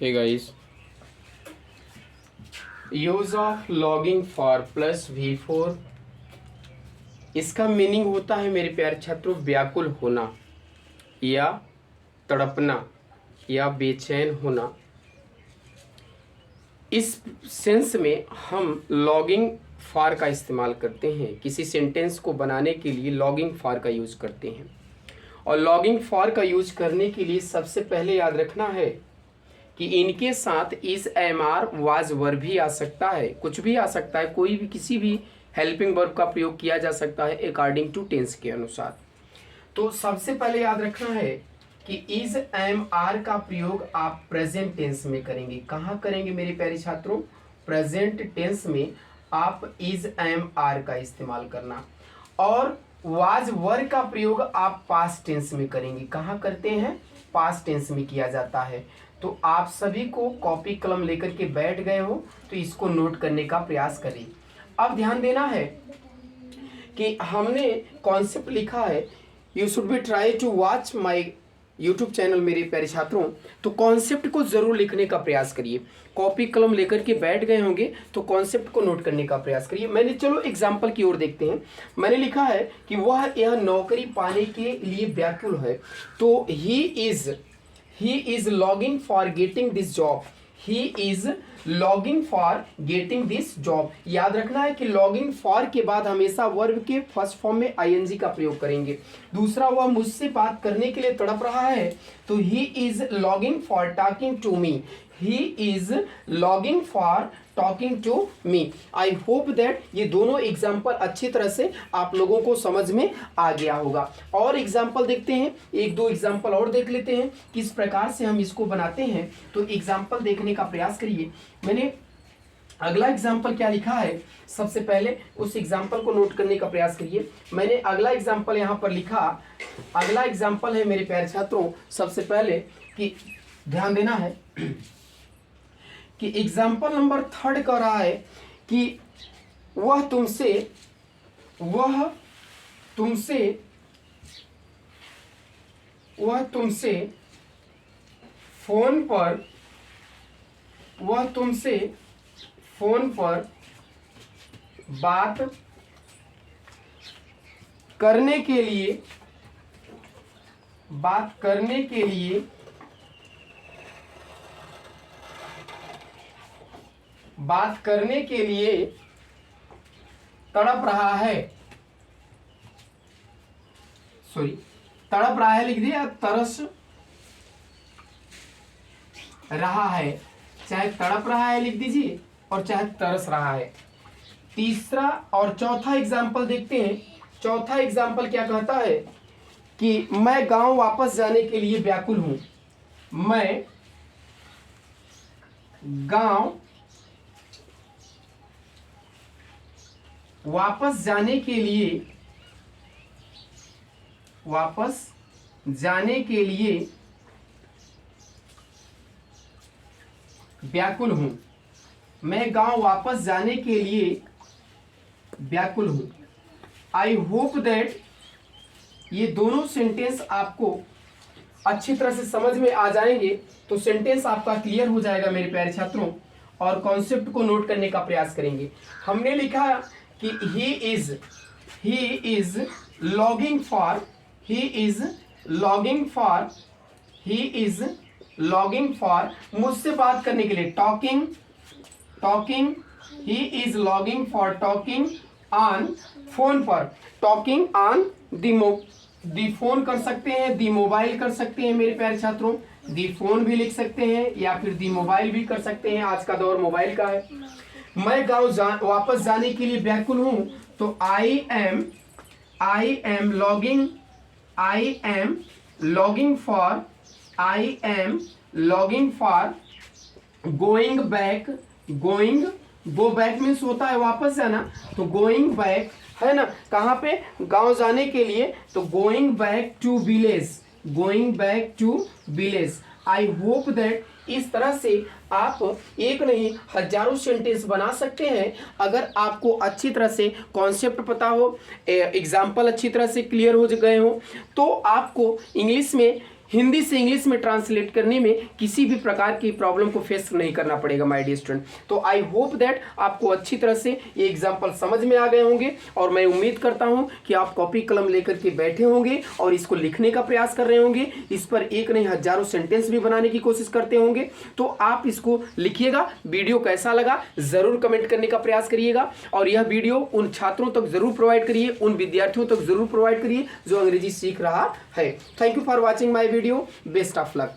Hey guys, use of longing for plus V4, इसका meaning होता है मेरे प्यारे छात्रों व्याकुल होना या तड़पना या बेचैन होना। इस सेंस में हम लॉगिंग फॉर का इस्तेमाल करते हैं, किसी सेंटेंस को बनाने के लिए लॉगिंग फॉर का यूज करते हैं। और लॉगिंग फॉर का यूज करने के लिए सबसे पहले याद रखना है कि इनके साथ is am are was verb भी आ सकता है, कुछ भी आ सकता है, कोई भी किसी भी हेल्पिंग वर्ब का प्रयोग किया जा सकता है अकॉर्डिंग टू टेंस के अनुसार। तो सबसे पहले याद रखना है कि इज एम आर का प्रयोग आप प्रेजेंट टेंस में करेंगे। कहाँ करेंगे मेरे प्यारे छात्रों? प्रेजेंट टेंस में आप इज एम आर का इस्तेमाल करना। और वाज वर्ब का प्रयोग आप पास्ट टेंस में करेंगे। कहाँ करते हैं? पास्ट टेंस में किया जाता है। तो आप सभी को कॉपी कलम लेकर के बैठ गए हो तो इसको नोट करने का प्रयास करें। अब ध्यान देना है कि हमने कॉन्सेप्ट लिखा है, you should be try to watch my YouTube channel मेरे प्यारे छात्रों। तो कॉन्सेप्ट को जरूर लिखने का प्रयास करिए। कॉपी कलम लेकर के बैठ गए होंगे तो कॉन्सेप्ट को नोट करने का प्रयास करिए। मैंने, चलो एग्जाम्पल की ओर देखते हैं। मैंने लिखा है कि वह यह नौकरी पाने के लिए व्याकुल है। तो he is longing for getting this job. He is longing for getting this job. याद रखना है कि लॉगिंग फॉर के बाद हमेशा वर्ब के फर्स्ट फॉर्म में आईएनजी का प्रयोग करेंगे। दूसरा, वह मुझसे बात करने के लिए तड़प रहा है, तो he is longing for talking to me. He is longing for talking to me. I hope that ये दोनों एग्जाम्पल अच्छी तरह से आप लोगों को समझ में आ गया होगा। और एग्जाम्पल देखते हैं, एक दो एग्जाम्पल और देख लेते हैं किस प्रकार से हम इसको बनाते हैं। तो एग्जाम्पल देखने का प्रयास करिए। मैंने अगला एग्जाम्पल क्या लिखा है, सबसे पहले उस एग्जाम्पल को नोट करने का प्रयास करिए। मैंने अगला एग्जाम्पल यहाँ पर लिखा। अगला एग्जाम्पल है मेरे प्यारे छात्रों, सबसे पहले कि ध्यान देना है कि एग्जाम्पल नंबर 3 कह रहा है कि वह तुमसे फोन पर बात करने के लिए तड़प रहा है। सॉरी, तड़प रहा है लिख दिया, तरस रहा है। चाहे तड़प रहा है लिख दीजिए और चाहे तरस रहा है। तीसरा और चौथा एग्जाम्पल देखते हैं। चौथा एग्जाम्पल क्या कहता है कि मैं गांव वापस जाने के लिए व्याकुल हूं। मैं गांव वापस जाने के लिए व्याकुल हूं। मैं गांव वापस जाने के लिए व्याकुल हूं। आई होप दैट ये दोनों सेंटेंस आपको अच्छी तरह से समझ में आ जाएंगे। तो सेंटेंस आपका क्लियर हो जाएगा मेरे प्यारे छात्रों। और कॉन्सेप्ट को नोट करने का प्रयास करेंगे। हमने लिखा कि ही इज लॉगिंग फॉर मुझसे बात करने के लिए talking. He is longing for talking on phone पर। टॉकिंग ऑन दी फोन कर सकते हैं, दी मोबाइल कर सकते हैं मेरे प्यारे छात्रों। दी फोन भी लिख सकते हैं या फिर दी मोबाइल भी कर सकते हैं, आज का दौर मोबाइल का है। मैं गांव वापस जाने के लिए व्याकुल हूं। तो I am logging for going back. Go back means होता है वापस जाना, तो गोइंग बैक है ना, कहाँ पे? गांव जाने के लिए। तो going back to village. I hope that इस तरह से आप एक नहीं हजारों सेंटेंस बना सकते हैं अगर आपको अच्छी तरह से कॉन्सेप्ट पता हो, एग्जाम्पल अच्छी तरह से क्लियर हो गए हो। तो आपको इंग्लिश में हिंदी से इंग्लिश में ट्रांसलेट करने में किसी भी प्रकार की प्रॉब्लम को फेस नहीं करना पड़ेगा माय डियर स्टूडेंट। तो आई होप दैट आपको अच्छी तरह से ये एग्जाम्पल समझ में आ गए होंगे और मैं उम्मीद करता हूं कि आप कॉपी कलम लेकर के बैठे होंगे और इसको लिखने का प्रयास कर रहे होंगे, इस पर एक नहीं हजारों सेंटेंस भी बनाने की कोशिश करते होंगे। तो आप इसको लिखिएगा। वीडियो कैसा लगा जरूर कमेंट करने का प्रयास करिएगा और यह वीडियो उन छात्रों तक जरूर प्रोवाइड करिए, उन विद्यार्थियों तक जरूर प्रोवाइड करिए जो अंग्रेजी सीख रहा है। Thank you for watching my video. Best of luck.